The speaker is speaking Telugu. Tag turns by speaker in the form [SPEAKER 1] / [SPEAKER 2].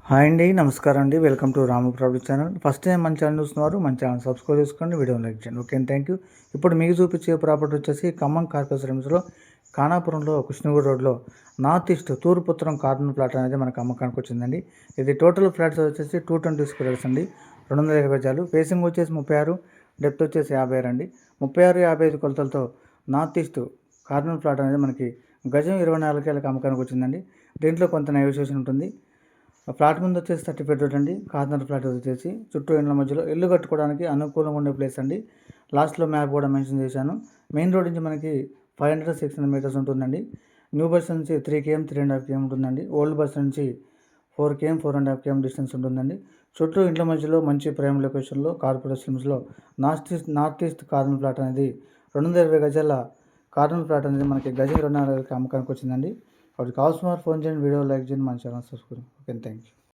[SPEAKER 1] హాయ్ అండి, నమస్కారం అండి. Welcome to Ramu property channel. First time మన ఛానల్ చూస్తున్నారు, మన ఛానల్ సబ్స్క్రైబ్ చేసుకోండి, వీడియో లైక్ చేయండి. Okay, thank you. ఇప్పుడు మీకు చూపించే ప్రాపర్టీ వచ్చేసి ఖమ్మం కార్పొరేషన్ లిమిట్స్లో ఖానాపురంలో కృష్ణగూడ రోడ్లో నార్త్ ఈస్ట్ తూర్పు ఉత్తరం కార్నర్ ప్లాట్ అనేది మనకు అమ్మకానికి వచ్చిందండి. ఇది టోటల్ ఫ్లాట్స్ వచ్చేసి 220 స్క్వేర్ యార్డ్స్ అండి, 220 గజాలు. ఫేసింగ్ వచ్చేసి 36, డెప్త్ వచ్చేసి 56 అండి. 36, 55 కొలతలతో నార్త్ ఈస్ట్ కార్నర్ ప్లాట్ అనేది మనకి గజం 24 వేలకు అమ్మకానికి వచ్చిందండి. దీంట్లో కొంత నెగోషియేషన్ ఉంటుంది. ఫ్లాట్ ముందు వచ్చేసి 30 ఫీట్ రోడ్ అండి. కార్నర్ ఫ్లాట్ వచ్చేసి చుట్టూ ఇండ్ల మధ్యలో ఇల్లు కట్టుకోవడానికి అనుకూలంగా ఉండే ప్లేస్ అండి. లాస్ట్లో మ్యాప్ కూడా మెన్షన్ చేశాను. మెయిన్ రోడ్ నుంచి మనకి 500-600 మీటర్స్ ఉంటుందండి. న్యూ బస్ నుంచి 3 km 3.5 km ఉంటుందండి. ఓల్డ్ బస్ నుంచి 4 km 4.5 km డిస్టెన్స్ ఉంటుందండి. చుట్టూ ఇండ్ల మధ్యలో మంచి ప్రైమ్ లొకేషన్లో కార్పొరేషన్స్లో నార్త్ ఈస్ట్ కార్నర్ ఫ్లాట్ అనేది 220 గజాల కార్నర్ ఫ్లాట్ అనేది మనకి గజం 24 అమ్మకానికి వచ్చిందండి. కాబట్టి కావాల్సిన వారు ఫోన్ చేయండి, వీడియో లైక్ చేయండి, మన channel subscribe. Okay, thank you.